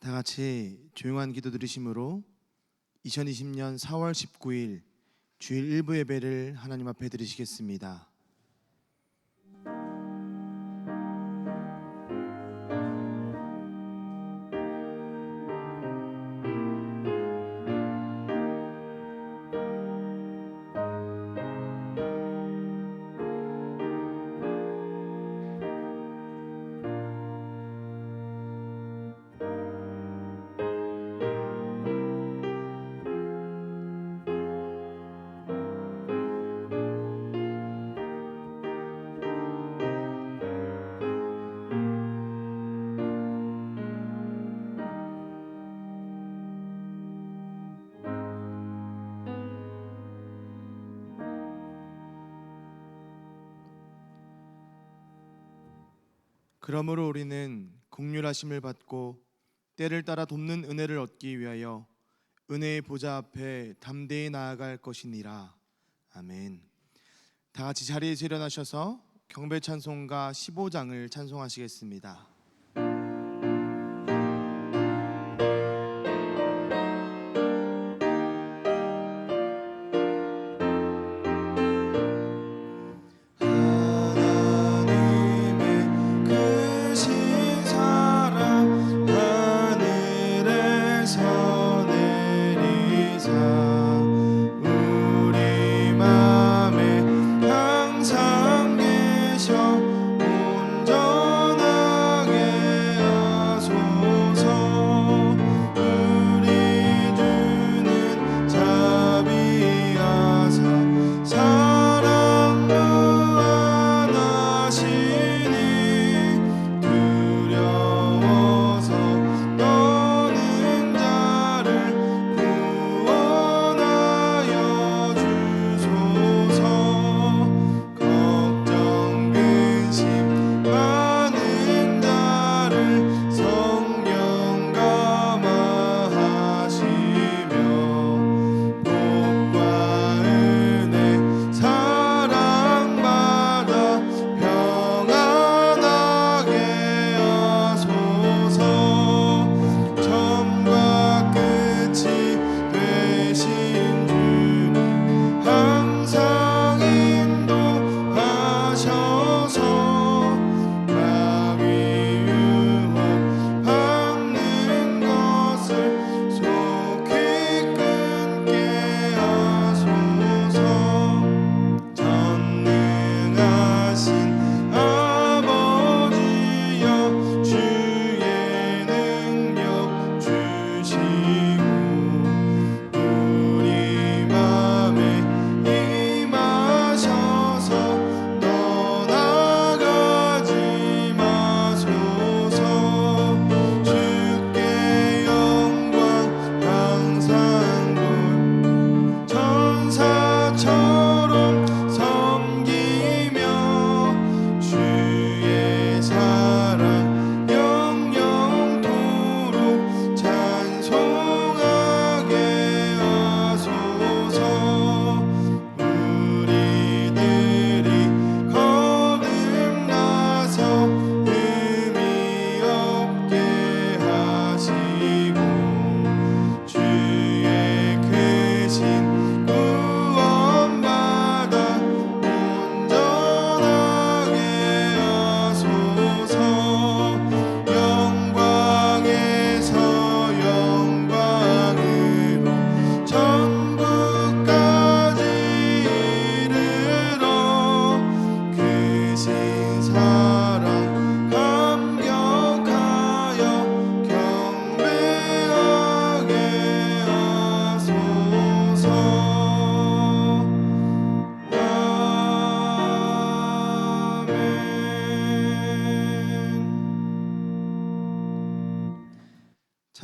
다 같이 조용한 기도 드리심으로 2020년 4월 19일 주일 일부 예배를 하나님 앞에 드리시겠습니다. 그러므로 우리는 긍휼하심을 받고 때를 따라 돕는 은혜를 얻기 위하여 은혜의 보좌 앞에 담대히 나아갈 것이니라. 아멘. 다 같이 자리에서 일어나셔서 경배 찬송가 15장을 찬송하시겠습니다.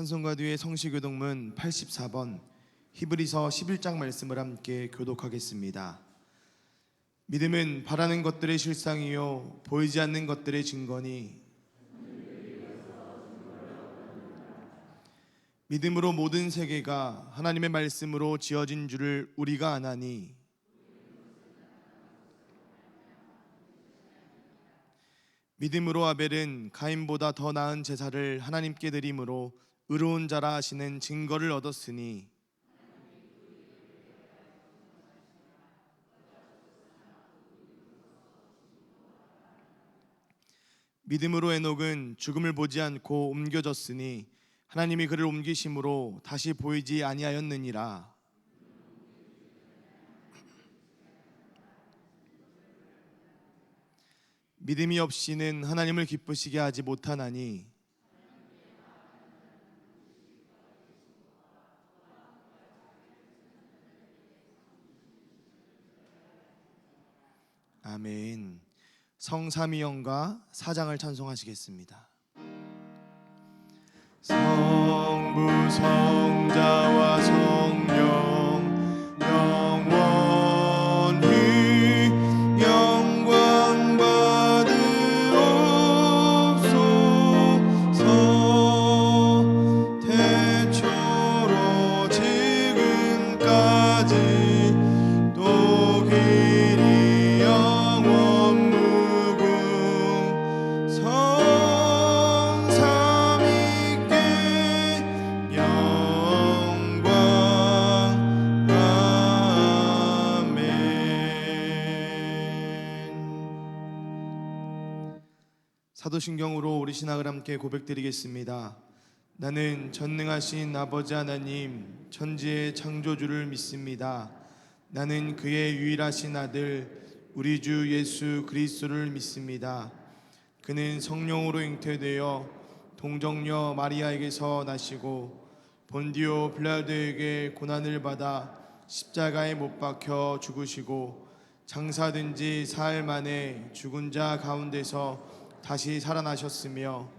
찬송가 뒤에 성시교독문 84번 히브리서 11장 말씀을 함께 교독하겠습니다. 믿음은 바라는 것들의 실상이요 보이지 않는 것들의 증거니 믿음으로 모든 세계가 하나님의 말씀으로 지어진 줄을 우리가 아나니 믿음으로 아벨은 가인보다 더 나은 제사를 하나님께 드림으로 의로운 자라 하시는 증거를 얻었으니 믿음으로 에녹은 죽음을 보지 않고 옮겨졌으니 하나님이 그를 옮기심으로 다시 보이지 아니하였느니라. 믿음이 없이는 하나님을 기쁘시게 하지 못하나니 아멘. 성삼위형과 사장을 찬송하시겠습니다. 성부 성자와 성령 영원히 영광 받으옵소서. 태초로 지금까지 또 길이 영원 무궁 성삼위께 영광. 아멘. 사도신경으로 우리 신학을 함께 고백드리겠습니다. 나는 전능하신 아버지 하나님 천지의 창조주를 믿습니다. 나는 그의 유일하신 아들 우리 주 예수 그리스도를 믿습니다. 그는 성령으로 잉태되어 동정녀 마리아에게서 나시고 본디오 빌라도에게 고난을 받아 십자가에 못 박혀 죽으시고 장사된 지 사흘 만에 죽은 자 가운데서 다시 살아나셨으며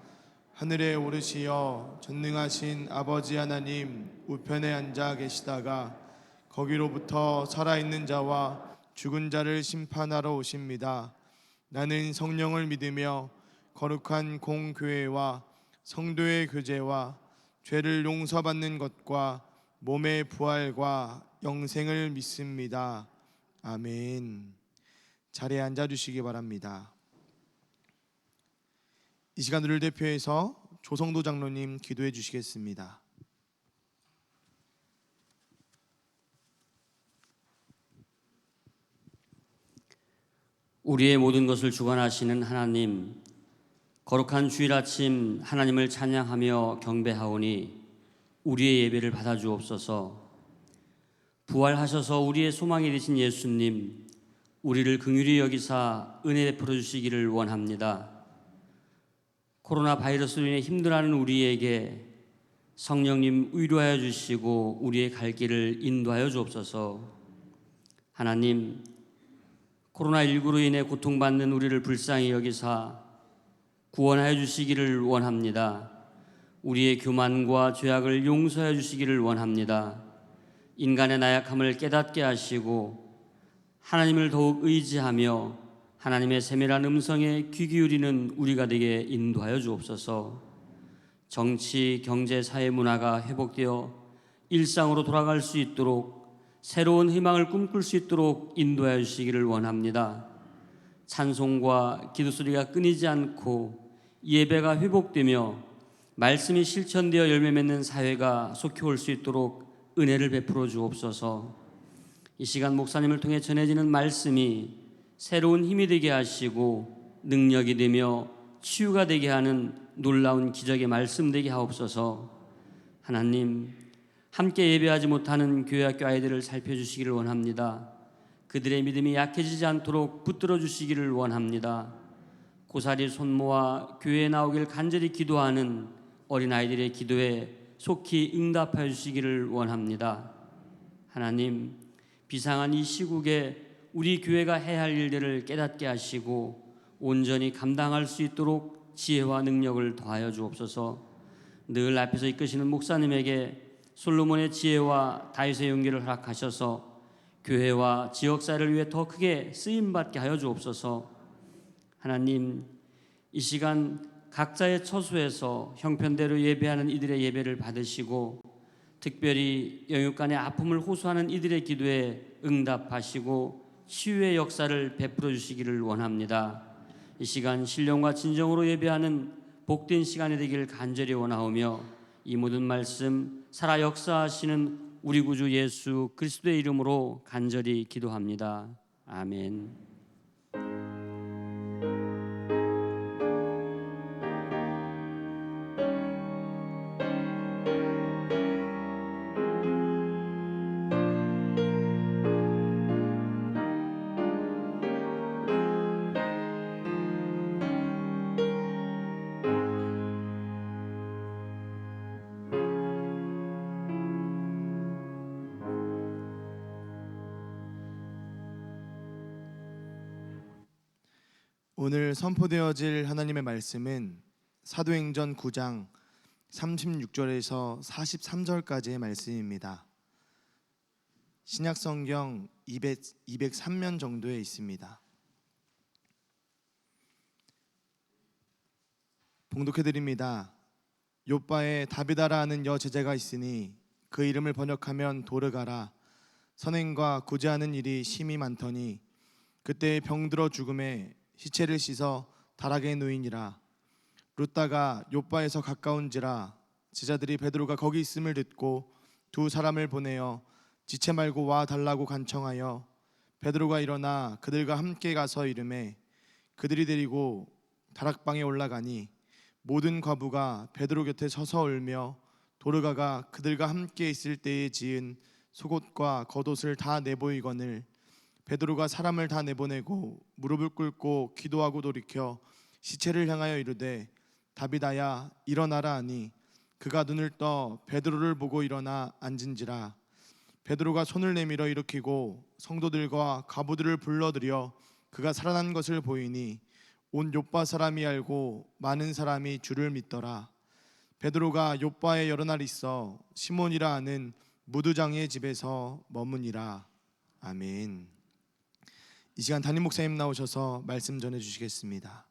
하늘에 오르시어 전능하신 아버지 하나님 우편에 앉아 계시다가 거기로부터 살아있는 자와 죽은 자를 심판하러 오십니다. 나는 성령을 믿으며 거룩한 공교회와 성도의 교제와 죄를 용서받는 것과 몸의 부활과 영생을 믿습니다. 아멘. 자리에 앉아주시기 바랍니다. 이 시간 우리를 대표해서 조성도 장로님 기도해 주시겠습니다. 우리의 모든 것을 주관하시는 하나님, 거룩한 주일 아침 하나님을 찬양하며 경배하오니 우리의 예배를 받아주옵소서. 부활하셔서 우리의 소망이 되신 예수님, 우리를 긍휼히 여기사 은혜 베풀어 주시기를 원합니다. 코로나 바이러스로 인해 힘들어하는 우리에게 성령님 위로하여 주시고 우리의 갈 길을 인도하여 주옵소서. 하나님, 코로나19로 인해 고통받는 우리를 불쌍히 여기사 구원하여 주시기를 원합니다. 우리의 교만과 죄악을 용서하여 주시기를 원합니다. 인간의 나약함을 깨닫게 하시고 하나님을 더욱 의지하며 하나님의 세밀한 음성에 귀 기울이는 우리가 되게 인도하여 주옵소서. 정치, 경제, 사회, 문화가 회복되어 일상으로 돌아갈 수 있도록 새로운 희망을 꿈꿀 수 있도록 인도하여 주시기를 원합니다. 찬송과 기도소리가 끊이지 않고 예배가 회복되며 말씀이 실천되어 열매 맺는 사회가 속히 올 수 있도록 은혜를 베풀어 주옵소서. 이 시간 목사님을 통해 전해지는 말씀이 새로운 힘이 되게 하시고 능력이 되며 치유가 되게 하는 놀라운 기적의 말씀 되게 하옵소서. 하나님, 함께 예배하지 못하는 교회학교 아이들을 살펴주시기를 원합니다. 그들의 믿음이 약해지지 않도록 붙들어 주시기를 원합니다. 고사리 손모아 교회에 나오길 간절히 기도하는 어린아이들의 기도에 속히 응답하여 주시기를 원합니다. 하나님, 비상한 이 시국에 우리 교회가 해야 할 일들을 깨닫게 하시고 온전히 감당할 수 있도록 지혜와 능력을 더하여 주옵소서. 늘 앞에서 이끄시는 목사님에게 솔로몬의 지혜와 다윗의 용기를 허락하셔서 교회와 지역사회를 위해 더 크게 쓰임받게 하여 주옵소서. 하나님, 이 시간 각자의 처소에서 형편대로 예배하는 이들의 예배를 받으시고 특별히 영육간의 아픔을 호소하는 이들의 기도에 응답하시고 치유의 역사를 베풀어 주시기를 원합니다. 이 시간 신령과 진정으로 예배하는 복된 시간이 되기를 간절히 원하오며 이 모든 말씀 살아 역사하시는 우리 구주 예수 그리스도의 이름으로 간절히 기도합니다. 아멘. 오늘 선포되어질 하나님의 말씀은 사도행전 9장 36절에서 43절까지의 말씀입니다. 신약성경 203면 정도에 있습니다. 봉독해드립니다. 욥바에 다비다라 하는 여제자가 있으니 그 이름을 번역하면 도르가라. 선행과 구제하는 일이 심히 많더니 그때 병들어 죽음에 시체를 씻어 다락에 누이니라. 룻다가 욥바에서 가까운지라 제자들이 베드로가 거기 있음을 듣고 두 사람을 보내어 지체 말고 와 달라고 간청하여 베드로가 일어나 그들과 함께 가서 이르매 그들이 데리고 다락방에 올라가니 모든 과부가 베드로 곁에 서서 울며 도르가가 그들과 함께 있을 때에 지은 속옷과 겉옷을 다 내보이거늘 베드로가 사람을 다 내보내고 무릎을 꿇고 기도하고 돌이켜 시체를 향하여 이르되 다비다야 일어나라 하니 그가 눈을 떠 베드로를 보고 일어나 앉은지라. 베드로가 손을 내밀어 일으키고 성도들과 과부들을 불러들여 그가 살아난 것을 보이니 온 욥바 사람이 알고 많은 사람이 주를 믿더라. 베드로가 욥바에 여러 날 있어 시몬이라 하는 무두장의 집에서 머무니라. 아멘. 이 시간 담임 목사님 나오셔서 말씀 전해 주시겠습니다.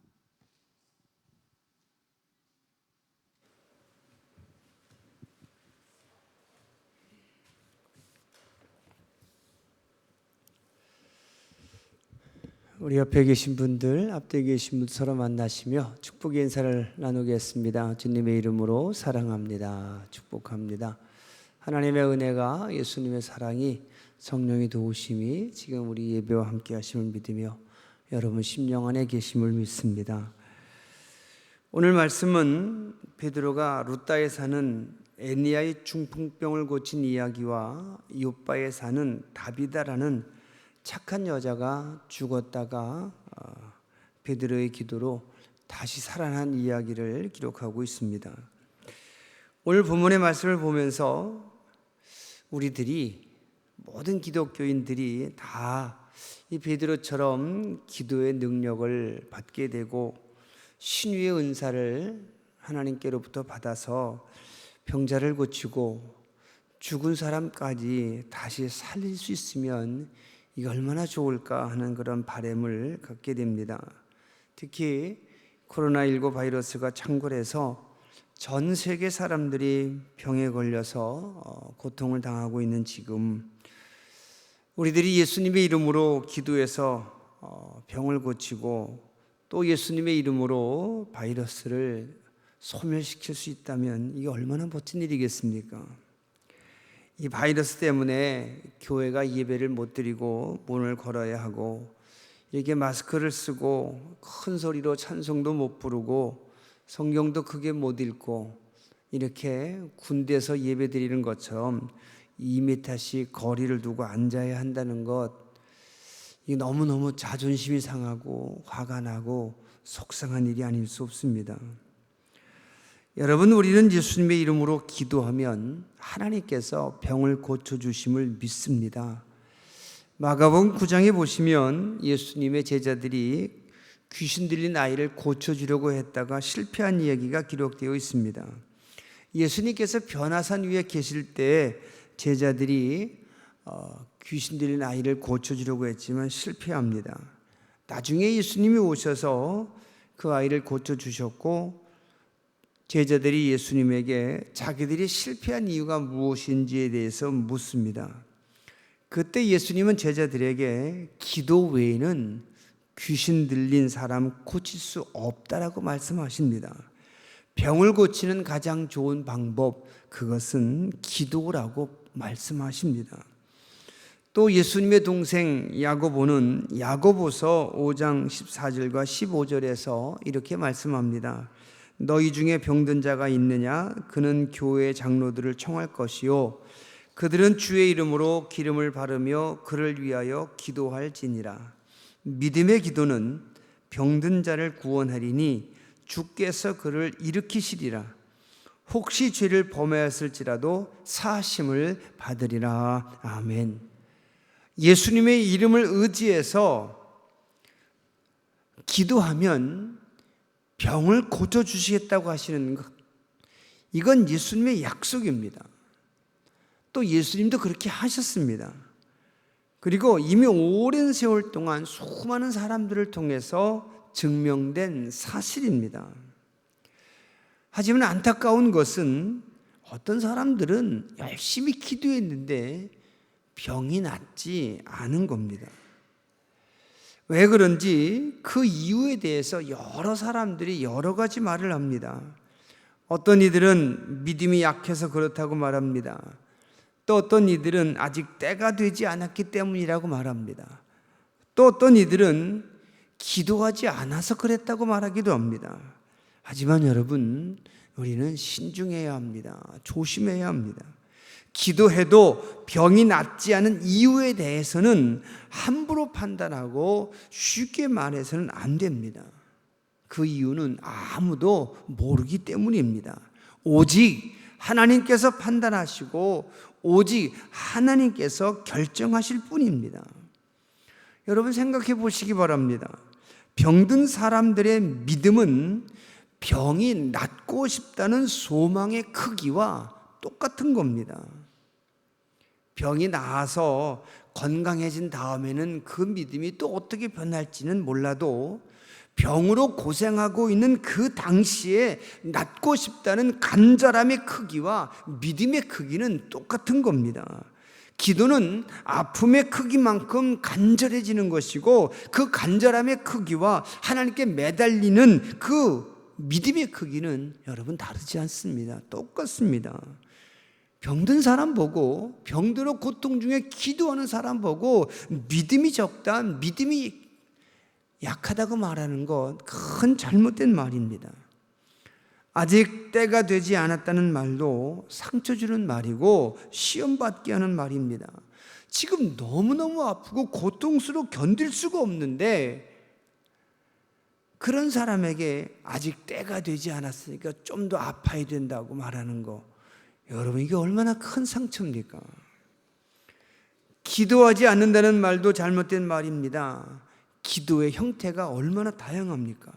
우리 옆에 계신 분들, 앞뒤에 계신 분들 서로 만나시며 축복의 인사를 나누겠습니다. 주님의 이름으로 사랑합니다. 축복합니다. 하나님의 은혜가, 예수님의 사랑이, 성령의 도우심이 지금 우리 예배와 함께 하심을 믿으며 여러분 심령 안에 계심을 믿습니다. 오늘 말씀은 베드로가 룻다에 사는 에니야의 중풍병을 고친 이야기와 욥바에 사는 다비다라는 착한 여자가 죽었다가 베드로의 기도로 다시 살아난 이야기를 기록하고 있습니다. 오늘 본문의 말씀을 보면서 우리들이 모든 기독교인들이 다 이 베드로처럼 기도의 능력을 받게 되고 신유의 은사를 하나님께로부터 받아서 병자를 고치고 죽은 사람까지 다시 살릴 수 있으면 이게 얼마나 좋을까 하는 그런 바람을 갖게 됩니다. 특히 코로나19 바이러스가 창궐해서 전 세계 사람들이 병에 걸려서 고통을 당하고 있는 지금 우리들이 예수님의 이름으로 기도해서 병을 고치고 또 예수님의 이름으로 바이러스를 소멸시킬 수 있다면 이게 얼마나 멋진 일이겠습니까? 이 바이러스 때문에 교회가 예배를 못 드리고 문을 걸어야 하고 이렇게 마스크를 쓰고 큰 소리로 찬송도 못 부르고 성경도 크게 못 읽고 이렇게 군대에서 예배 드리는 것처럼 2m씩 거리를 두고 앉아야 한다는 것, 이게 너무너무 자존심이 상하고 화가 나고 속상한 일이 아닐 수 없습니다. 여러분, 우리는 예수님의 이름으로 기도하면 하나님께서 병을 고쳐주심을 믿습니다. 마가복음 9장에 보시면 예수님의 제자들이 귀신 들린 아이를 고쳐주려고 했다가 실패한 이야기가 기록되어 있습니다. 예수님께서 변화산 위에 계실 때 제자들이 귀신 들린 아이를 고쳐주려고 했지만 실패합니다. 나중에 예수님이 오셔서 그 아이를 고쳐주셨고 제자들이 예수님에게 자기들이 실패한 이유가 무엇인지에 대해서 묻습니다. 그때 예수님은 제자들에게 기도 외에는 귀신 들린 사람 고칠 수 없다라고 말씀하십니다. 병을 고치는 가장 좋은 방법, 그것은 기도라고 말씀하십니다. 또 예수님의 동생 야고보는 야고보서 5장 14절과 15절에서 이렇게 말씀합니다. 너희 중에 병든 자가 있느냐? 그는 교회 장로들을 청할 것이요 그들은 주의 이름으로 기름을 바르며 그를 위하여 기도할지니라. 믿음의 기도는 병든 자를 구원하리니 주께서 그를 일으키시리라. 혹시 죄를 범하였을지라도 사하심을 받으리라. 아멘. 예수님의 이름을 의지해서 기도하면 병을 고쳐주시겠다고 하시는 것, 이건 예수님의 약속입니다. 또 예수님도 그렇게 하셨습니다. 그리고 이미 오랜 세월 동안 수많은 사람들을 통해서 증명된 사실입니다. 하지만 안타까운 것은 어떤 사람들은 열심히 기도했는데 병이 낫지 않은 겁니다. 왜 그런지 그 이유에 대해서 여러 사람들이 여러 가지 말을 합니다. 어떤 이들은 믿음이 약해서 그렇다고 말합니다. 또 어떤 이들은 아직 때가 되지 않았기 때문이라고 말합니다. 또 어떤 이들은 기도하지 않아서 그랬다고 말하기도 합니다. 하지만 여러분, 우리는 신중해야 합니다. 조심해야 합니다. 기도해도 병이 낫지 않은 이유에 대해서는 함부로 판단하고 쉽게 말해서는 안 됩니다. 그 이유는 아무도 모르기 때문입니다. 오직 하나님께서 판단하시고 오직 하나님께서 결정하실 뿐입니다. 여러분 생각해 보시기 바랍니다. 병든 사람들의 믿음은 병이 낫고 싶다는 소망의 크기와 똑같은 겁니다. 병이 나아서 건강해진 다음에는 그 믿음이 또 어떻게 변할지는 몰라도 병으로 고생하고 있는 그 당시에 낫고 싶다는 간절함의 크기와 믿음의 크기는 똑같은 겁니다. 기도는 아픔의 크기만큼 간절해지는 것이고 그 간절함의 크기와 하나님께 매달리는 그 믿음의 크기는 여러분 다르지 않습니다. 똑같습니다. 병든 사람 보고 병들어 고통 중에 기도하는 사람 보고 믿음이 적다, 믿음이 약하다고 말하는 것 큰 잘못된 말입니다. 아직 때가 되지 않았다는 말도 상처 주는 말이고 시험받게 하는 말입니다. 지금 너무너무 아프고 고통스러워 견딜 수가 없는데 그런 사람에게 아직 때가 되지 않았으니까 좀 더 아파야 된다고 말하는 거, 여러분 이게 얼마나 큰 상처입니까? 기도하지 않는다는 말도 잘못된 말입니다. 기도의 형태가 얼마나 다양합니까?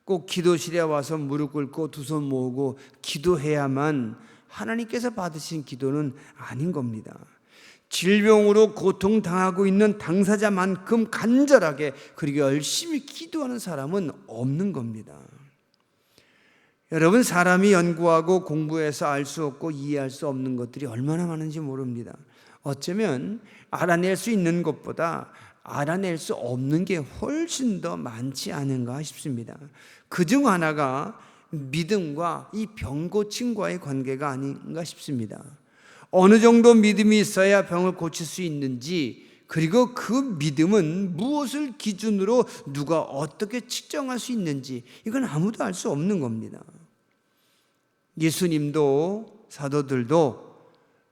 꼭 기도실에 와서 무릎 꿇고 두 손 모으고 기도해야만 하나님께서 받으신 기도는 아닌 겁니다. 질병으로 고통당하고 있는 당사자만큼 간절하게 그리고 열심히 기도하는 사람은 없는 겁니다. 여러분, 사람이 연구하고 공부해서 알 수 없고 이해할 수 없는 것들이 얼마나 많은지 모릅니다. 어쩌면 알아낼 수 있는 것보다 알아낼 수 없는 게 훨씬 더 많지 않은가 싶습니다. 그중 하나가 믿음과 이 병 고침과의 관계가 아닌가 싶습니다. 어느 정도 믿음이 있어야 병을 고칠 수 있는지, 그리고 그 믿음은 무엇을 기준으로 누가 어떻게 측정할 수 있는지, 이건 아무도 알 수 없는 겁니다. 예수님도 사도들도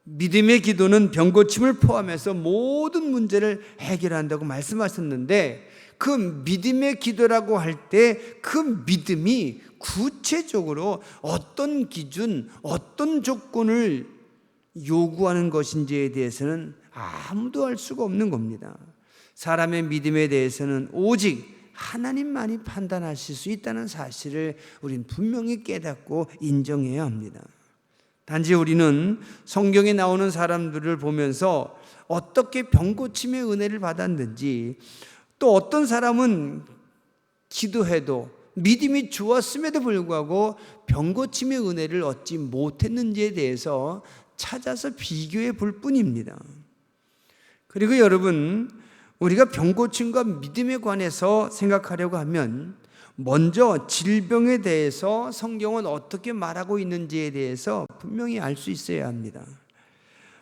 믿음의 기도는 병 고침을 포함해서 모든 문제를 해결한다고 말씀하셨는데, 그 믿음의 기도라고 할 때 그 믿음이 구체적으로 어떤 기준, 어떤 조건을 요구하는 것인지에 대해서는 아무도 알 수가 없는 겁니다. 사람의 믿음에 대해서는 오직 하나님만이 판단하실 수 있다는 사실을 우리는 분명히 깨닫고 인정해야 합니다. 단지 우리는 성경에 나오는 사람들을 보면서 어떻게 병 고침의 은혜를 받았는지, 또 어떤 사람은 기도해도 믿음이 좋았음에도 불구하고 병 고침의 은혜를 얻지 못했는지에 대해서 찾아서 비교해 볼 뿐입니다. 그리고 여러분, 우리가 병 고침과 믿음에 관해서 생각하려고 하면 먼저 질병에 대해서 성경은 어떻게 말하고 있는지에 대해서 분명히 알 수 있어야 합니다.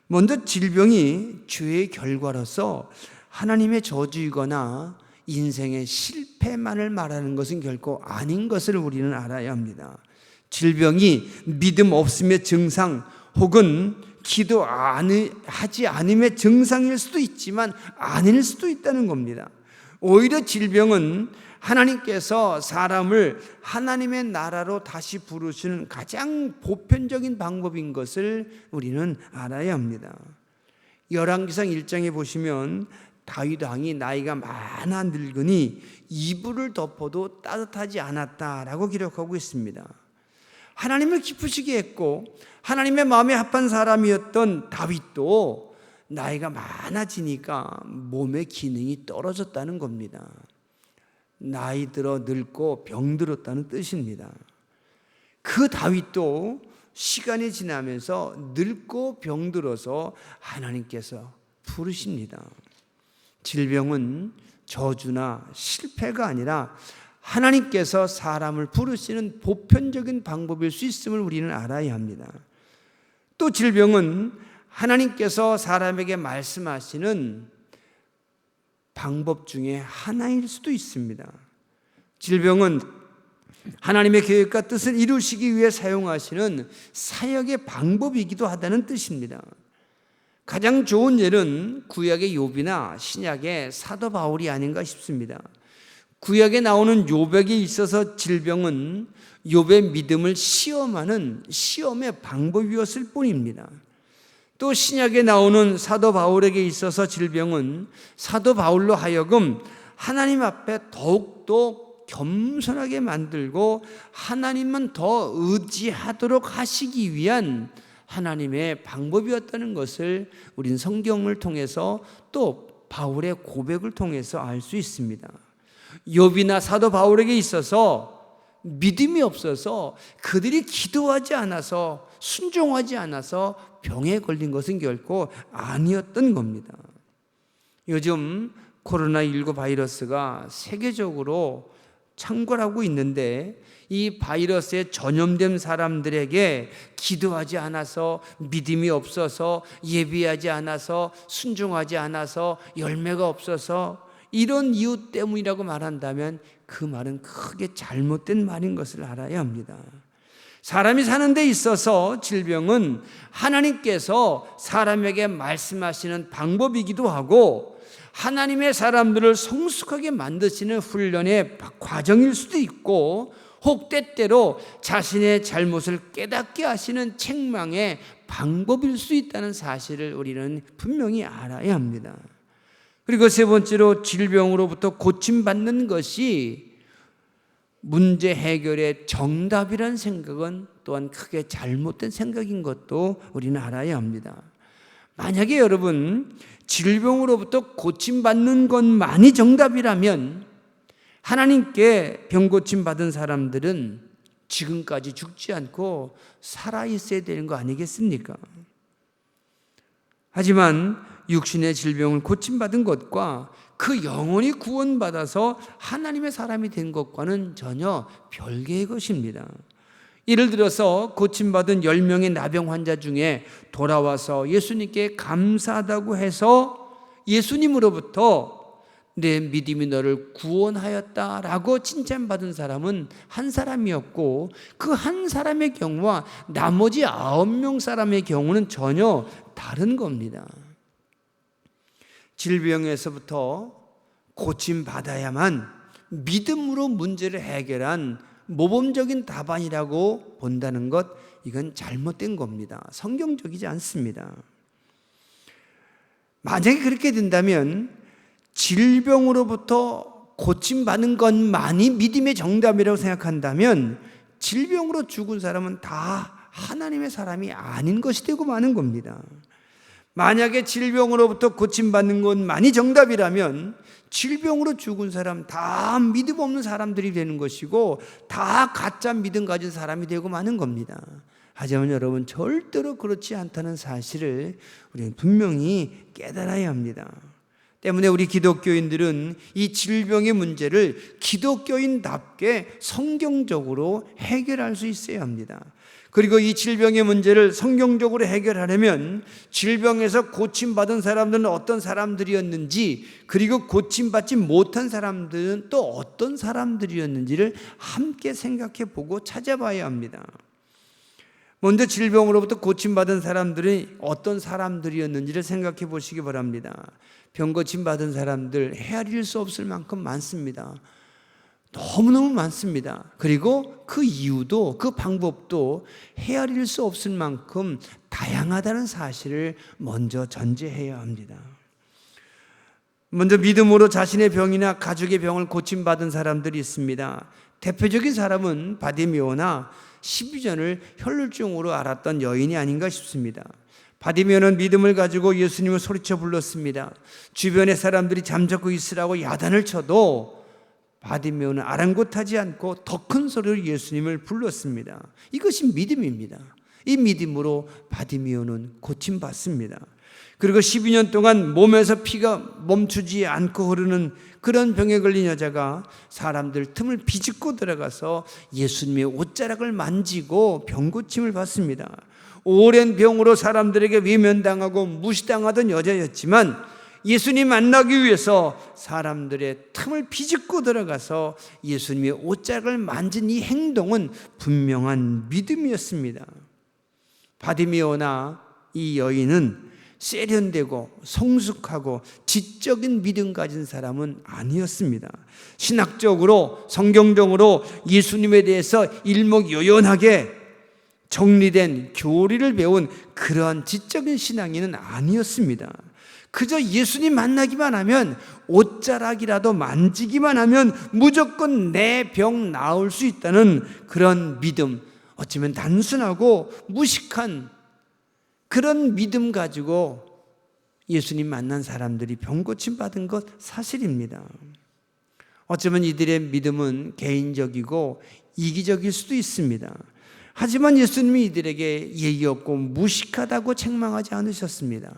먼저 질병이 죄의 결과로서 하나님의 저주이거나 인생의 실패만을 말하는 것은 결코 아닌 것을 우리는 알아야 합니다. 질병이 믿음 없음의 증상 혹은 기도하지 않음의 증상일 수도 있지만 아닐 수도 있다는 겁니다. 오히려 질병은 하나님께서 사람을 하나님의 나라로 다시 부르시는 가장 보편적인 방법인 것을 우리는 알아야 합니다. 열왕기상 1장에 보시면 다윗 왕이 나이가 많아 늙으니 이불을 덮어도 따뜻하지 않았다라고 기록하고 있습니다. 하나님을 기쁘시게 했고 하나님의 마음에 합한 사람이었던 다윗도 나이가 많아지니까 몸의 기능이 떨어졌다는 겁니다. 나이 들어 늙고 병들었다는 뜻입니다. 그 다윗도 시간이 지나면서 늙고 병들어서 하나님께서 부르십니다. 질병은 저주나 실패가 아니라 하나님께서 사람을 부르시는 보편적인 방법일 수 있음을 우리는 알아야 합니다. 또 질병은 하나님께서 사람에게 말씀하시는 방법 중에 하나일 수도 있습니다. 질병은 하나님의 계획과 뜻을 이루시기 위해 사용하시는 사역의 방법이기도 하다는 뜻입니다. 가장 좋은 예는 구약의 욥이나 신약의 사도 바울이 아닌가 싶습니다. 구약에 나오는 욥에게 있어서 질병은 욥의 믿음을 시험하는 시험의 방법이었을 뿐입니다. 또 신약에 나오는 사도 바울에게 있어서 질병은 사도 바울로 하여금 하나님 앞에 더욱더 겸손하게 만들고 하나님만 더 의지하도록 하시기 위한 하나님의 방법이었다는 것을 우린 성경을 통해서 또 바울의 고백을 통해서 알 수 있습니다. 욥이나 사도 바울에게 있어서 믿음이 없어서 그들이 기도하지 않아서 순종하지 않아서 병에 걸린 것은 결코 아니었던 겁니다. 요즘 코로나19 바이러스가 세계적으로 창궐하고 있는데 이 바이러스에 전염된 사람들에게 기도하지 않아서 믿음이 없어서 예비하지 않아서 순종하지 않아서 열매가 없어서 이런 이유 때문이라고 말한다면 그 말은 크게 잘못된 말인 것을 알아야 합니다. 사람이 사는 데 있어서 질병은 하나님께서 사람에게 말씀하시는 방법이기도 하고 하나님의 사람들을 성숙하게 만드시는 훈련의 과정일 수도 있고 혹 때때로 자신의 잘못을 깨닫게 하시는 책망의 방법일 수 있다는 사실을 우리는 분명히 알아야 합니다. 그리고 세 번째로 질병으로부터 고침받는 것이 문제 해결의 정답이라는 생각은 또한 크게 잘못된 생각인 것도 우리는 알아야 합니다. 만약에 여러분 질병으로부터 고침받는 것만이 정답이라면 하나님께 병 고침받은 사람들은 지금까지 죽지 않고 살아있어야 되는 거 아니겠습니까? 하지만 육신의 질병을 고침받은 것과 그 영혼이 구원받아서 하나님의 사람이 된 것과는 전혀 별개의 것입니다. 예를 들어서 고침받은 10명의 나병 환자 중에 돌아와서 예수님께 감사하다고 해서 예수님으로부터 내 믿음이 너를 구원하였다라고 칭찬받은 사람은 한 사람이었고 그 한 사람의 경우와 나머지 9명 사람의 경우는 전혀 다른 겁니다. 질병에서부터 고침받아야만 믿음으로 문제를 해결한 모범적인 답안이라고 본다는 것, 이건 잘못된 겁니다. 성경적이지 않습니다. 만약에 그렇게 된다면 질병으로부터 고침받는 것만이 믿음의 정답이라고 생각한다면 질병으로 죽은 사람은 다 하나님의 사람이 아닌 것이 되고 마는 겁니다. 만약에 질병으로부터 고침받는 것만이 정답이라면 질병으로 죽은 사람 다 믿음 없는 사람들이 되는 것이고 다 가짜 믿음 가진 사람이 되고 마는 겁니다. 하지만 여러분 절대로 그렇지 않다는 사실을 우리는 분명히 깨달아야 합니다. 때문에 우리 기독교인들은 이 질병의 문제를 기독교인답게 성경적으로 해결할 수 있어야 합니다. 그리고 이 질병의 문제를 성경적으로 해결하려면 질병에서 고침받은 사람들은 어떤 사람들이었는지, 그리고 고침받지 못한 사람들은 또 어떤 사람들이었는지를 함께 생각해 보고 찾아봐야 합니다. 먼저 질병으로부터 고침받은 사람들이 어떤 사람들이었는지를 생각해 보시기 바랍니다. 병 고침받은 사람들 헤아릴 수 없을 만큼 많습니다. 너무너무 많습니다. 그리고 그 이유도, 그 방법도 헤아릴 수 없을 만큼 다양하다는 사실을 먼저 전제해야 합니다. 먼저 믿음으로 자신의 병이나 가족의 병을 고침받은 사람들이 있습니다. 대표적인 사람은 바디메오나 12전을 혈루증으로 앓았던 여인이 아닌가 싶습니다. 바디메오는 믿음을 가지고 예수님을 소리쳐 불렀습니다. 주변의 사람들이 잠자고 있으라고 야단을 쳐도 바디메오는 아랑곳하지 않고 더 큰 소리로 예수님을 불렀습니다. 이것이 믿음입니다. 이 믿음으로 바디메오는 고침받습니다. 그리고 12년 동안 몸에서 피가 멈추지 않고 흐르는 그런 병에 걸린 여자가 사람들 틈을 비집고 들어가서 예수님의 옷자락을 만지고 병 고침을 받습니다. 오랜 병으로 사람들에게 외면당하고 무시당하던 여자였지만 예수님 만나기 위해서 사람들의 틈을 비집고 들어가서 예수님의 옷자락을 만진 이 행동은 분명한 믿음이었습니다. 바디메오나 이 여인은 세련되고 성숙하고 지적인 믿음 가진 사람은 아니었습니다. 신학적으로 성경적으로 예수님에 대해서 일목요연하게 정리된 교리를 배운 그러한 지적인 신앙인은 아니었습니다. 그저 예수님 만나기만 하면, 옷자락이라도 만지기만 하면 무조건 내 병 나을 수 있다는 그런 믿음, 어쩌면 단순하고 무식한 그런 믿음 가지고 예수님 만난 사람들이 병 고침 받은 것 사실입니다. 어쩌면 이들의 믿음은 개인적이고 이기적일 수도 있습니다. 하지만 예수님이 이들에게 예의 없고 무식하다고 책망하지 않으셨습니다.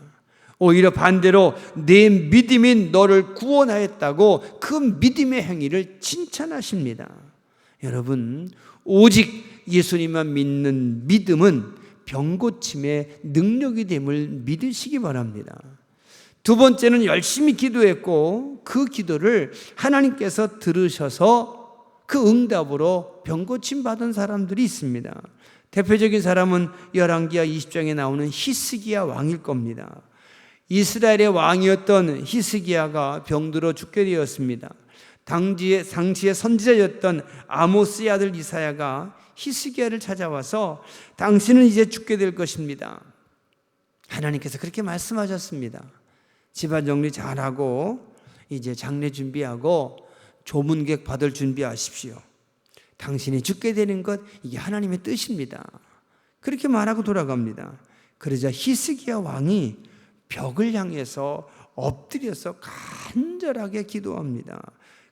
오히려 반대로 내 믿음이 너를 구원하였다고 그 믿음의 행위를 칭찬하십니다. 여러분, 오직 예수님만 믿는 믿음은 병 고침의 능력이 됨을 믿으시기 바랍니다. 두 번째는 열심히 기도했고 그 기도를 하나님께서 들으셔서 그 응답으로 병 고침 받은 사람들이 있습니다. 대표적인 사람은 열왕기하 20장에 나오는 히스기야 왕일 겁니다. 이스라엘의 왕이었던 히스기야가 병들어 죽게 되었습니다. 당시의 선지자였던 아모스의 아들 이사야가 히스기야를 찾아와서 당신은 이제 죽게 될 것입니다. 하나님께서 그렇게 말씀하셨습니다. 집안 정리 잘하고 이제 장례 준비하고 조문객 받을 준비하십시오. 당신이 죽게 되는 것, 이게 하나님의 뜻입니다. 그렇게 말하고 돌아갑니다. 그러자 히스기야 왕이 벽을 향해서 엎드려서 간절하게 기도합니다.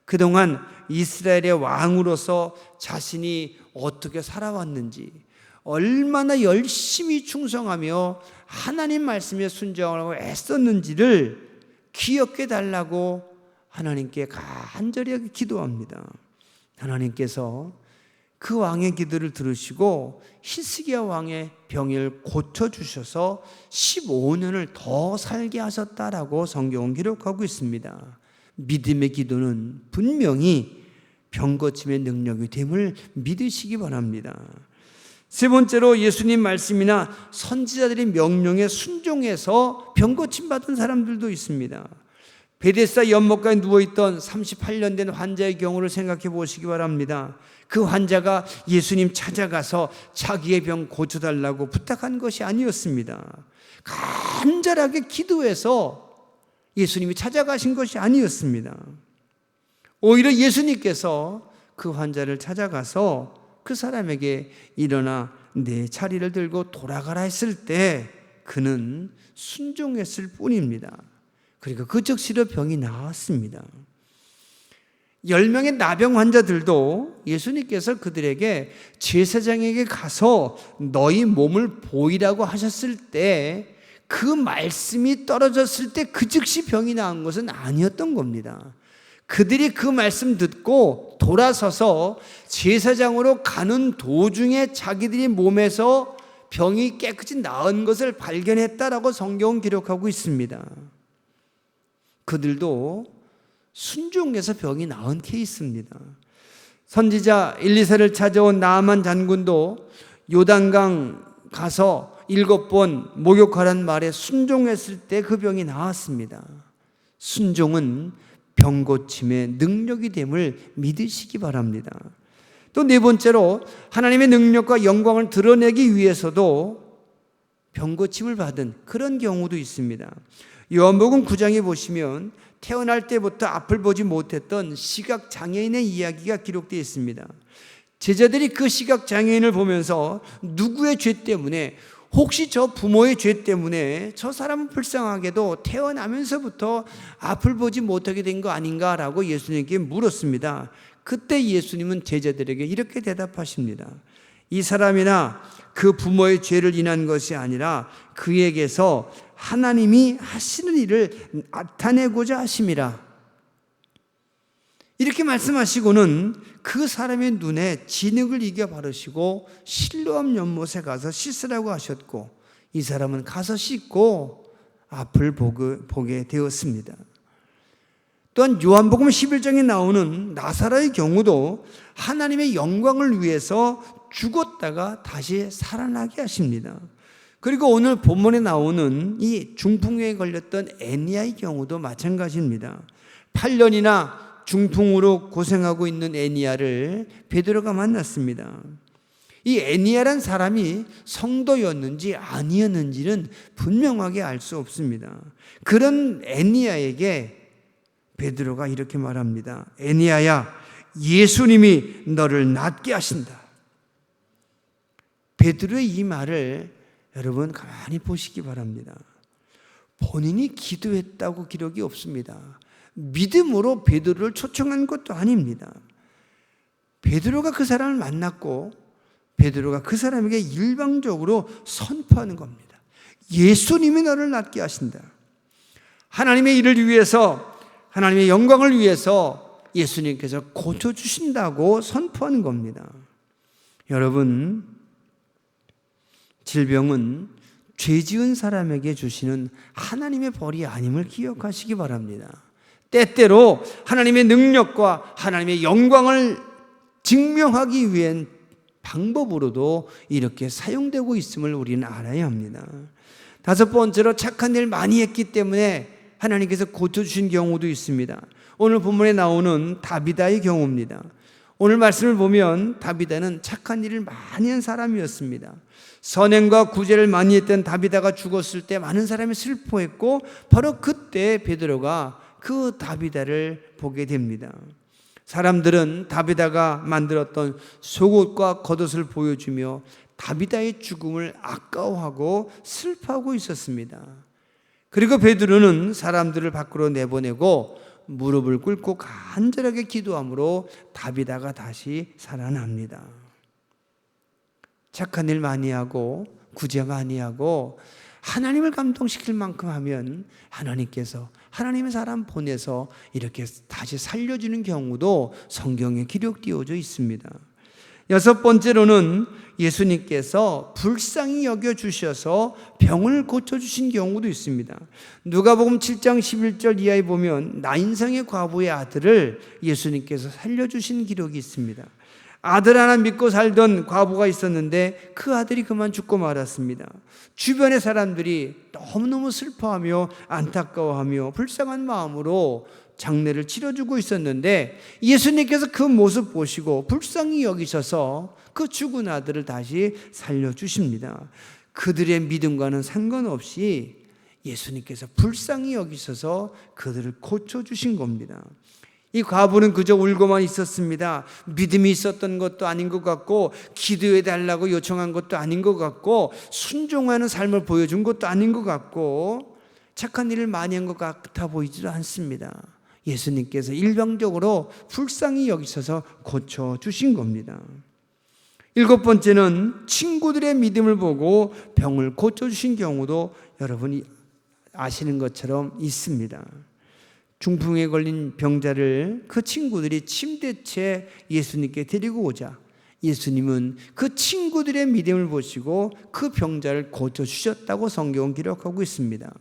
그동안 이스라엘의 왕으로서 자신이 어떻게 살아왔는지, 얼마나 열심히 충성하며 하나님 말씀에 순종하고 애썼는지를 기억해 달라고 하나님께 간절히 기도합니다. 하나님께서 그 왕의 기도를 들으시고 히스기야 왕의 병을 고쳐주셔서 15년을 더 살게 하셨다라고 성경은 기록하고 있습니다. 믿음의 기도는 분명히 병 고침의 능력이 됨을 믿으시기 바랍니다. 세 번째로 예수님 말씀이나 선지자들의 명령에 순종해서 병 고침 받은 사람들도 있습니다. 베데스다 연못가에 누워있던 38년 된 환자의 경우를 생각해 보시기 바랍니다. 그 환자가 예수님 찾아가서 자기의 병 고쳐달라고 부탁한 것이 아니었습니다. 간절하게 기도해서 예수님이 찾아가신 것이 아니었습니다. 오히려 예수님께서 그 환자를 찾아가서 그 사람에게 일어나 내 자리를 들고 돌아가라 했을 때 그는 순종했을 뿐입니다. 그리고 그 즉시로 병이 나았습니다. 10명의 나병 환자들도 예수님께서 그들에게 제사장에게 가서 너희 몸을 보이라고 하셨을 때 그 말씀이 떨어졌을 때 그 즉시 병이 나은 것은 아니었던 겁니다. 그들이 그 말씀 듣고 돌아서서 제사장으로 가는 도중에 자기들이 몸에서 병이 깨끗이 나은 것을 발견했다라고 성경은 기록하고 있습니다. 그들도 순종해서 병이 나은 케이스입니다. 선지자 엘리사를 찾아온 나아만 장군도 요단강 가서 7번 목욕하라는 말에 순종했을 때 그 병이 나았습니다. 순종은 병 고침의 능력이 됨을 믿으시기 바랍니다. 또 네 번째로 하나님의 능력과 영광을 드러내기 위해서도 병 고침을 받은 그런 경우도 있습니다. 요한복음 9장에 보시면 태어날 때부터 앞을 보지 못했던 시각 장애인의 이야기가 기록되어 있습니다. 제자들이 그 시각 장애인을 보면서 누구의 죄 때문에, 혹시 저 부모의 죄 때문에 저 사람은 불쌍하게도 태어나면서부터 앞을 보지 못하게 된 거 아닌가라고 예수님께 물었습니다. 그때 예수님은 제자들에게 이렇게 대답하십니다. 이 사람이나 그 부모의 죄를 인한 것이 아니라 그에게서 하나님이 하시는 일을 나타내고자 하심이라. 이렇게 말씀하시고는 그 사람의 눈에 진흙을 이겨 바르시고 실로암 연못에 가서 씻으라고 하셨고, 이 사람은 가서 씻고 앞을 보게 되었습니다. 또한 요한복음 11장에 나오는 나사로의 경우도 하나님의 영광을 위해서 죽었다가 다시 살아나게 하십니다. 그리고 오늘 본문에 나오는 이 중풍에 걸렸던 애니야의 경우도 마찬가지입니다. 8년이나 중풍으로 고생하고 있는 애니야를 베드로가 만났습니다. 이 애니야란 사람이 성도였는지 아니었는지는 분명하게 알 수 없습니다. 그런 애니야에게 베드로가 이렇게 말합니다. 애니야야, 예수님이 너를 낫게 하신다. 베드로의 이 말을 여러분 가만히 보시기 바랍니다. 본인이 기도했다고 기록이 없습니다. 믿음으로 베드로를 초청한 것도 아닙니다. 베드로가 그 사람을 만났고 베드로가 그 사람에게 일방적으로 선포하는 겁니다. 예수님이 너를 낫게 하신다. 하나님의 일을 위해서, 하나님의 영광을 위해서 예수님께서 고쳐주신다고 선포하는 겁니다. 여러분, 질병은 죄 지은 사람에게 주시는 하나님의 벌이 아님을 기억하시기 바랍니다. 때때로 하나님의 능력과 하나님의 영광을 증명하기 위한 방법으로도 이렇게 사용되고 있음을 우리는 알아야 합니다. 다섯 번째로 착한 일 많이 했기 때문에 하나님께서 고쳐주신 경우도 있습니다. 오늘 본문에 나오는 다비다의 경우입니다. 오늘 말씀을 보면 다비다는 착한 일을 많이 한 사람이었습니다. 선행과 구제를 많이 했던 다비다가 죽었을 때 많은 사람이 슬퍼했고, 바로 그때 베드로가 그 다비다를 보게 됩니다. 사람들은 다비다가 만들었던 속옷과 겉옷을 보여주며 다비다의 죽음을 아까워하고 슬퍼하고 있었습니다. 그리고 베드로는 사람들을 밖으로 내보내고 무릎을 꿇고 간절하게 기도함으로 다비다가 다시 살아납니다. 착한 일 많이 하고 구제 많이 하고 하나님을 감동시킬 만큼 하면 하나님께서 하나님의 사람 보내서 이렇게 다시 살려주는 경우도 성경에 기록되어져 있습니다. 여섯 번째로는 예수님께서 불쌍히 여겨주셔서 병을 고쳐주신 경우도 있습니다. 누가복음 7장 11절 이하에 보면 나인성의 과부의 아들을 예수님께서 살려주신 기록이 있습니다. 아들 하나 믿고 살던 과부가 있었는데 그 아들이 그만 죽고 말았습니다. 주변의 사람들이 너무너무 슬퍼하며 안타까워하며 불쌍한 마음으로 장례를 치러주고 있었는데 예수님께서 그 모습 보시고 불쌍히 여기셔서 그 죽은 아들을 다시 살려주십니다. 그들의 믿음과는 상관없이 예수님께서 불쌍히 여기셔서 그들을 고쳐주신 겁니다. 이 과부는 그저 울고만 있었습니다. 믿음이 있었던 것도 아닌 것 같고 기도해 달라고 요청한 것도 아닌 것 같고 순종하는 삶을 보여준 것도 아닌 것 같고 착한 일을 많이 한 것 같아 보이지도 않습니다. 예수님께서 일방적으로 불쌍히 여기셔서 고쳐주신 겁니다. 7번째는 친구들의 믿음을 보고 병을 고쳐주신 경우도 여러분이 아시는 것처럼 있습니다. 중풍에 걸린 병자를 그 친구들이 침대채 예수님께 데리고 오자 예수님은 그 친구들의 믿음을 보시고 그 병자를 고쳐주셨다고 성경은 기록하고 있습니다.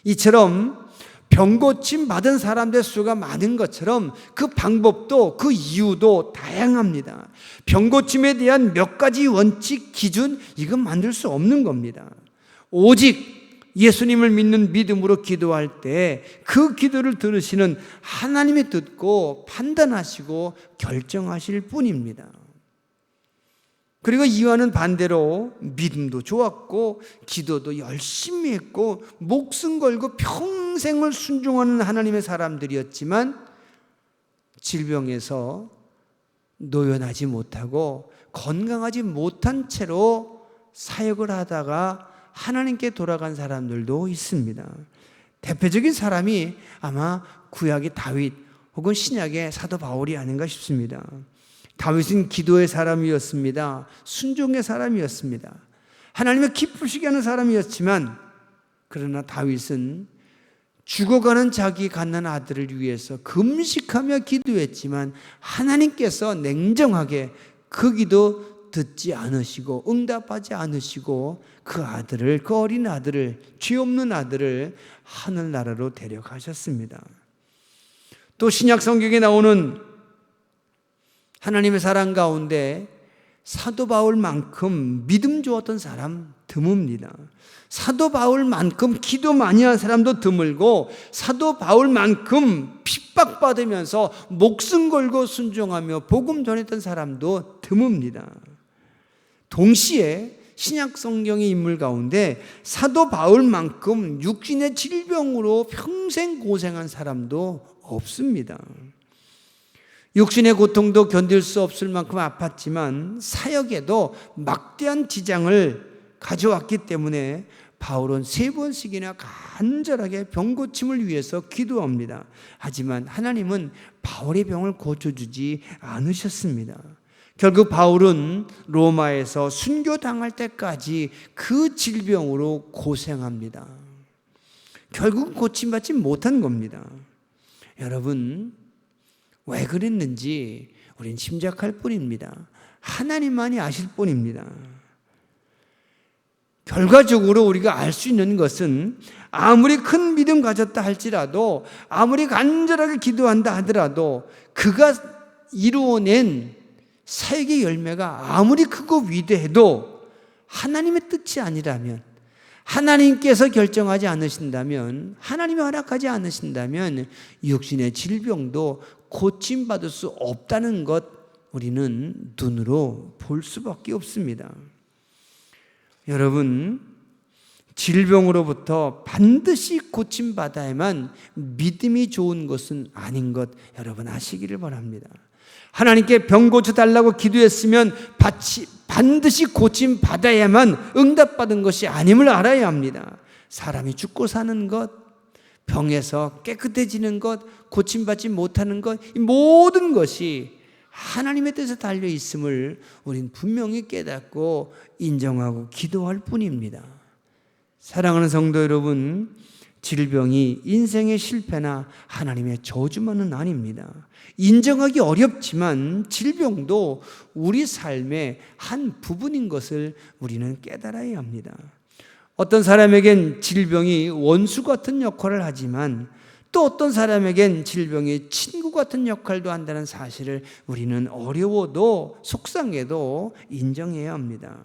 이처럼 병고침 받은 사람들 수가 많은 것처럼 그 방법도 그 이유도 다양합니다. 병고침에 대한 몇 가지 원칙, 기준 이건 만들 수 없는 겁니다. 오직 예수님을 믿는 믿음으로 기도할 때 그 기도를 들으시는 하나님이 듣고 판단하시고 결정하실 뿐입니다. 그리고 이와는 반대로 믿음도 좋았고 기도도 열심히 했고 목숨 걸고 평생을 순종하는 하나님의 사람들이었지만 질병에서 노연하지 못하고 건강하지 못한 채로 사역을 하다가 하나님께 돌아간 사람들도 있습니다. 대표적인 사람이 아마 구약의 다윗 혹은 신약의 사도 바울이 아닌가 싶습니다. 다윗은 기도의 사람이었습니다. 순종의 사람이었습니다. 하나님을 기쁘시게 하는 사람이었지만 그러나 다윗은 죽어가는 자기 갓난 아들을 위해서 금식하며 기도했지만 하나님께서 냉정하게 그 기도 듣지 않으시고 응답하지 않으시고 그 아들을, 그 어린 아들을, 죄 없는 아들을 하늘나라로 데려가셨습니다. 또 신약 성경에 나오는 하나님의 사랑 가운데 사도 바울만큼 믿음 좋았던 사람 드뭅니다. 사도 바울만큼 기도 많이 한 사람도 드물고 사도 바울만큼 핍박받으면서 목숨 걸고 순종하며 복음 전했던 사람도 드뭅니다. 동시에 신약 성경의 인물 가운데 사도 바울만큼 육신의 질병으로 평생 고생한 사람도 없습니다. 육신의 고통도 견딜 수 없을 만큼 아팠지만 사역에도 막대한 지장을 가져왔기 때문에 바울은 3번씩이나 간절하게 병 고침을 위해서 기도합니다. 하지만 하나님은 바울의 병을 고쳐주지 않으셨습니다. 결국 바울은 로마에서 순교당할 때까지 그 질병으로 고생합니다. 결국 고침받지 못한 겁니다. 여러분, 왜 그랬는지 우린 짐작할 뿐입니다. 하나님만이 아실 뿐입니다. 결과적으로 우리가 알 수 있는 것은 아무리 큰 믿음 가졌다 할지라도 아무리 간절하게 기도한다 하더라도 그가 이루어낸 사역의 열매가 아무리 크고 위대해도 하나님의 뜻이 아니라면, 하나님께서 결정하지 않으신다면, 하나님이 허락하지 않으신다면 육신의 질병도 고침받을 수 없다는 것 우리는 눈으로 볼 수밖에 없습니다. 여러분, 질병으로부터 반드시 고침받아야만 믿음이 좋은 것은 아닌 것 여러분 아시기를 바랍니다. 하나님께 병 고쳐달라고 기도했으면 반드시 고침받아야만 응답받은 것이 아님을 알아야 합니다. 사람이 죽고 사는 것, 병에서 깨끗해지는 것, 고침받지 못하는 것, 이 모든 것이 하나님의 뜻에 달려 있음을 우린 분명히 깨닫고 인정하고 기도할 뿐입니다. 사랑하는 성도 여러분, 질병이 인생의 실패나 하나님의 저주만은 아닙니다. 인정하기 어렵지만 질병도 우리 삶의 한 부분인 것을 우리는 깨달아야 합니다. 어떤 사람에겐 질병이 원수 같은 역할을 하지만 또 어떤 사람에겐 질병이 친구 같은 역할도 한다는 사실을 우리는 어려워도 속상해도 인정해야 합니다.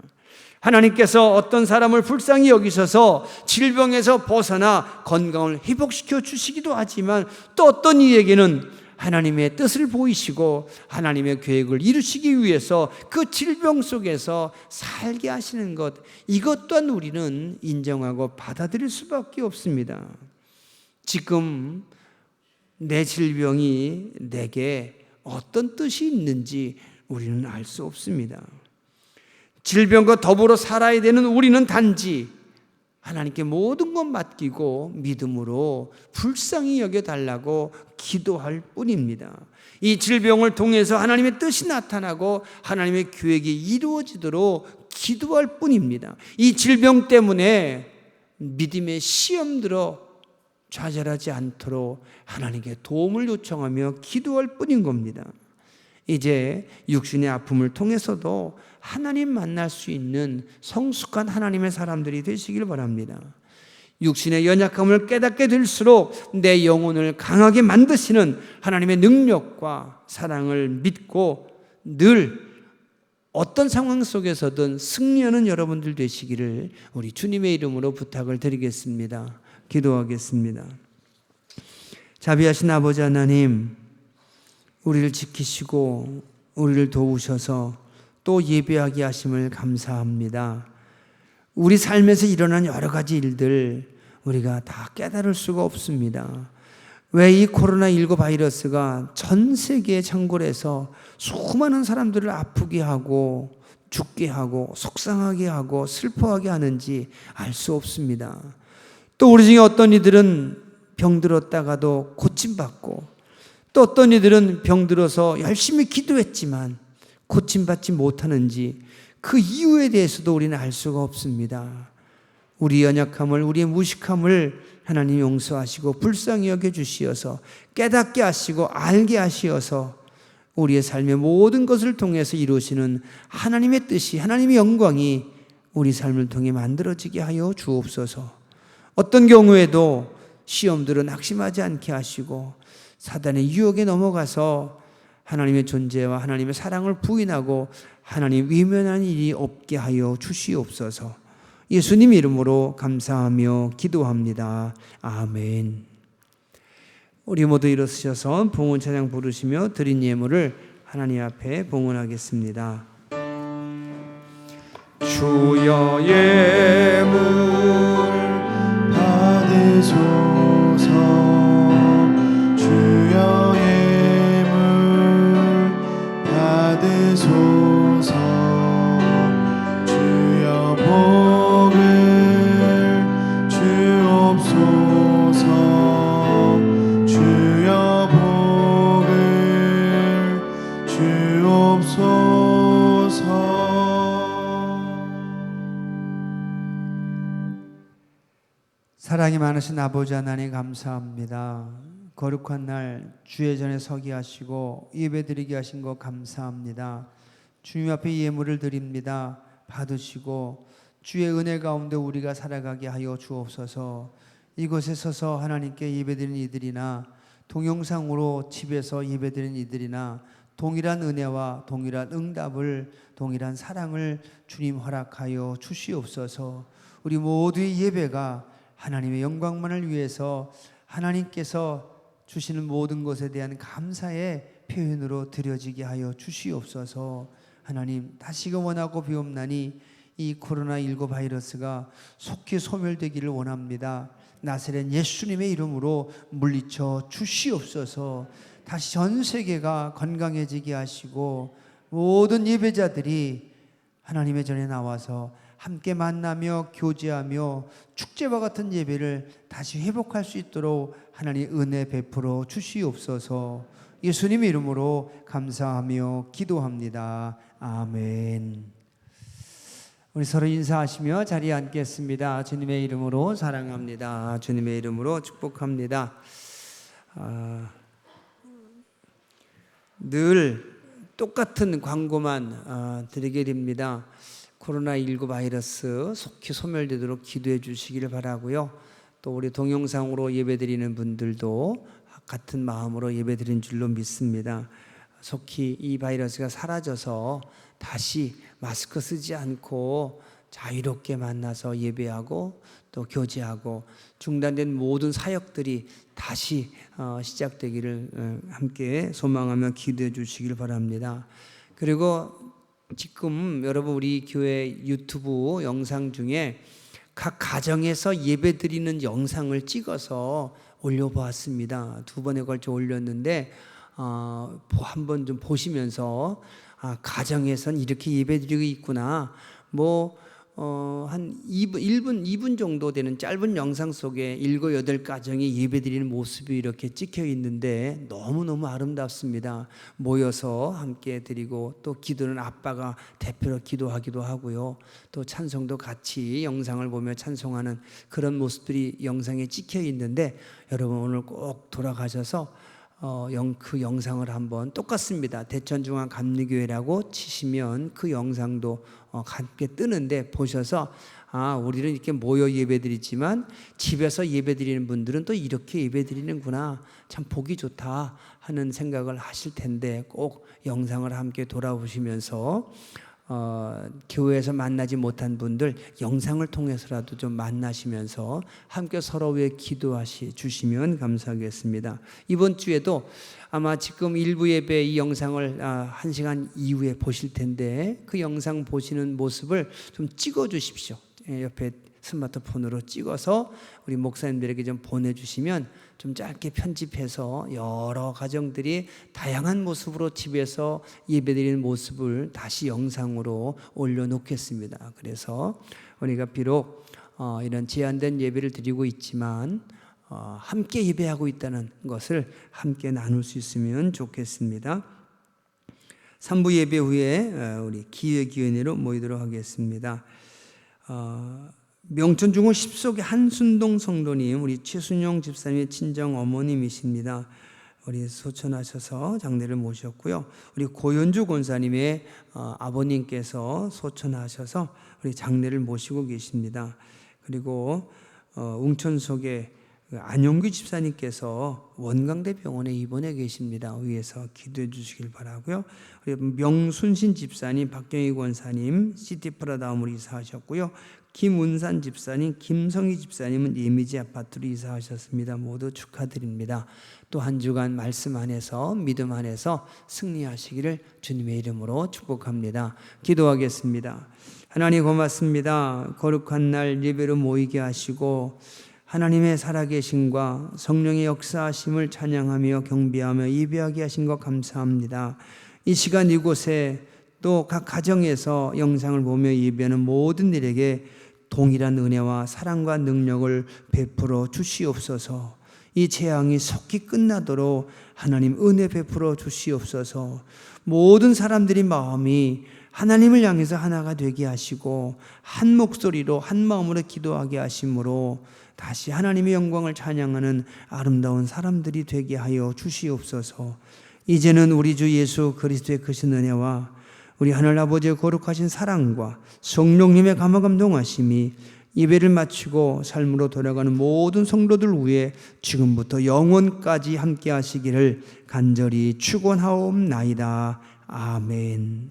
하나님께서 어떤 사람을 불쌍히 여기셔서 질병에서 벗어나 건강을 회복시켜 주시기도 하지만 또 어떤 이에게는 하나님의 뜻을 보이시고 하나님의 계획을 이루시기 위해서 그 질병 속에서 살게 하시는 것, 이것 또한 우리는 인정하고 받아들일 수밖에 없습니다. 지금 내 질병이 내게 어떤 뜻이 있는지 우리는 알 수 없습니다. 질병과 더불어 살아야 되는 우리는 단지 하나님께 모든 것 맡기고 믿음으로 불쌍히 여겨달라고 기도할 뿐입니다. 이 질병을 통해서 하나님의 뜻이 나타나고 하나님의 계획이 이루어지도록 기도할 뿐입니다. 이 질병 때문에 믿음의 시험 들어 좌절하지 않도록 하나님께 도움을 요청하며 기도할 뿐인 겁니다. 이제 육신의 아픔을 통해서도 하나님 만날 수 있는 성숙한 하나님의 사람들이 되시길 바랍니다. 육신의 연약함을 깨닫게 될수록 내 영혼을 강하게 만드시는 하나님의 능력과 사랑을 믿고 늘 어떤 상황 속에서든 승리하는 여러분들 되시기를 우리 주님의 이름으로 부탁을 드리겠습니다. 기도하겠습니다. 자비하신 아버지 하나님, 우리를 지키시고 우리를 도우셔서 또 예배하게 하심을 감사합니다. 우리 삶에서 일어난 여러 가지 일들 우리가 다 깨달을 수가 없습니다. 왜 이 코로나19 바이러스가 전 세계에 창궐해서 수많은 사람들을 아프게 하고 죽게 하고 속상하게 하고 슬퍼하게 하는지 알 수 없습니다. 또 우리 중에 어떤 이들은 병들었다가도 고침받고 또 어떤 이들은 병들어서 열심히 기도했지만 고침받지 못하는지 그 이유에 대해서도 우리는 알 수가 없습니다. 우리 연약함을, 우리의 무식함을 하나님 용서하시고 불쌍히 여겨주시어서 깨닫게 하시고 알게 하시어서 우리의 삶의 모든 것을 통해서 이루시는 하나님의 뜻이, 하나님의 영광이 우리 삶을 통해 만들어지게 하여 주옵소서. 어떤 경우에도 시험들은 낙심하지 않게 하시고 사단의 유혹에 넘어가서 하나님의 존재와 하나님의 사랑을 부인하고 하나님 외면하는 일이 없게 하여 주시옵소서. 예수님 이름으로 감사하며 기도합니다. 아멘. 우리 모두 일어서셔서 봉헌 찬양 부르시며 드린 예물을 하나님 앞에 봉헌하겠습니다. 주여 예물 받으소서. 주여 예물 받으소서. 주여 복을 주옵소서. 주여 복을 주옵소서. 사랑이 많으신 아버지 하나님 감사합니다. 거룩한 날 주의 전에 서게 하시고 예배드리게 하신 것 감사합니다. 주님 앞에 예물을 드립니다. 받으시고 주의 은혜 가운데 우리가 살아가게 하여 주옵소서. 이곳에 서서 하나님께 예배드리는 이들이나 동영상으로 집에서 예배드리는 이들이나 동일한 은혜와 동일한 응답을, 동일한 사랑을 주님 허락하여 주시옵소서. 우리 모두의 예배가 하나님의 영광만을 위해서 하나님께서 주시는 모든 것에 대한 감사의 표현으로 드려지게 하여 주시옵소서. 하나님, 다시금 원하고 비옵나니 이 코로나19 바이러스가 속히 소멸되기를 원합니다. 나사렛 예수님의 이름으로 물리쳐 주시옵소서. 다시 전 세계가 건강해지게 하시고 모든 예배자들이 하나님의 전에 나와서 함께 만나며 교제하며 축제와 같은 예배를 다시 회복할 수 있도록 하나님 은혜 베풀어 주시옵소서. 예수님의 이름으로 감사하며 기도합니다. 아멘. 우리 서로 인사하시며 자리에 앉겠습니다. 주님의 이름으로 사랑합니다. 주님의 이름으로 축복합니다. 늘 똑같은 광고만 드리게 됩니다. 코로나19 바이러스 속히 소멸되도록 기도해 주시기를 바라고요. 또 우리 동영상으로 예배드리는 분들도 같은 마음으로 예배드린 줄로 믿습니다. 속히 이 바이러스가 사라져서 다시 마스크 쓰지 않고 자유롭게 만나서 예배하고 또 교제하고 중단된 모든 사역들이 다시 시작되기를 함께 소망하며 기도해 주시길 바랍니다. 그리고 지금 여러분 우리 교회 유튜브 영상 중에 각 가정에서 예배드리는 영상을 찍어서 올려보았습니다. 2번에 걸쳐 올렸는데 한번 좀 보시면서 가정에선 이렇게 예배드리고 있구나. 한 2분 정도 되는 짧은 영상 속에 7, 8가정이 예배드리는 모습이 이렇게 찍혀 있는데 너무너무 아름답습니다. 모여서 함께 드리고 또 기도는 아빠가 대표로 기도하기도 하고요. 또 찬송도 같이 영상을 보며 찬송하는 그런 모습들이 영상에 찍혀 있는데 여러분 오늘 꼭 돌아가셔서 그 영상을 한번 똑같습니다. 대천중앙감리교회라고 치시면 그 영상도 함께 뜨는데 보셔서 우리는 이렇게 모여 예배드리지만 집에서 예배드리는 분들은 또 이렇게 예배드리는구나, 참 보기 좋다 하는 생각을 하실 텐데 꼭 영상을 함께 돌아보시면서 교회에서 만나지 못한 분들 영상을 통해서라도 좀 만나시면서 함께 서로 위해 기도하시 주시면 감사하겠습니다. 이번 주에도 아마 지금 일부 예배 이 영상을 1시간 이후에 보실 텐데 그 영상 보시는 모습을 좀 찍어 주십시오. 옆에 스마트폰으로 찍어서 우리 목사님들에게 좀 보내주시면 좀 짧게 편집해서 여러 가정들이 다양한 모습으로 집에서 예배드리는 모습을 다시 영상으로 올려놓겠습니다. 그래서 우리가 비록 이런 제한된 예배를 드리고 있지만 함께 예배하고 있다는 것을 함께 나눌 수 있으면 좋겠습니다. 3부 예배 후에 우리 기회기회로 모이도록 하겠습니다. 명천중흥 10속의 한순동 성도님, 우리 최순영 집사님의 친정 어머님이십니다. 우리 소천하셔서 장례를 모셨고요. 우리 고현주 권사님의 아버님께서 소천하셔서 우리 장례를 모시고 계십니다. 그리고 웅천석의 안용규 집사님께서 원광대병원에 입원해 계십니다. 위에서 기도해 주시길 바라고요. 우리 명순신 집사님, 박경희 권사님 시티프라다움으로 이사하셨고요. 김운산 집사님, 김성희 집사님은 예미지 아파트로 이사하셨습니다. 모두 축하드립니다. 또 한 주간 말씀 안에서 믿음 안에서 승리하시기를 주님의 이름으로 축복합니다. 기도하겠습니다. 하나님 고맙습니다. 거룩한 날 예배로 모이게 하시고 하나님의 살아계심과 성령의 역사하심을 찬양하며 경배하며 예배하게 하신 것 감사합니다. 이 시간 이곳에 또 각 가정에서 영상을 보며 예배하는 모든 일에게 동일한 은혜와 사랑과 능력을 베풀어 주시옵소서. 이 재앙이 속히 끝나도록 하나님 은혜 베풀어 주시옵소서. 모든 사람들이 마음이 하나님을 향해서 하나가 되게 하시고 한 목소리로 한 마음으로 기도하게 하심으로 다시 하나님의 영광을 찬양하는 아름다운 사람들이 되게 하여 주시옵소서. 이제는 우리 주 예수 그리스도의 크신 은혜와 우리 하늘아버지의 거룩하신 사랑과 성령님의 감화감동하심이 예배를 마치고 삶으로 돌아가는 모든 성도들 위해 지금부터 영원까지 함께 하시기를 간절히 축원하옵나이다. 아멘.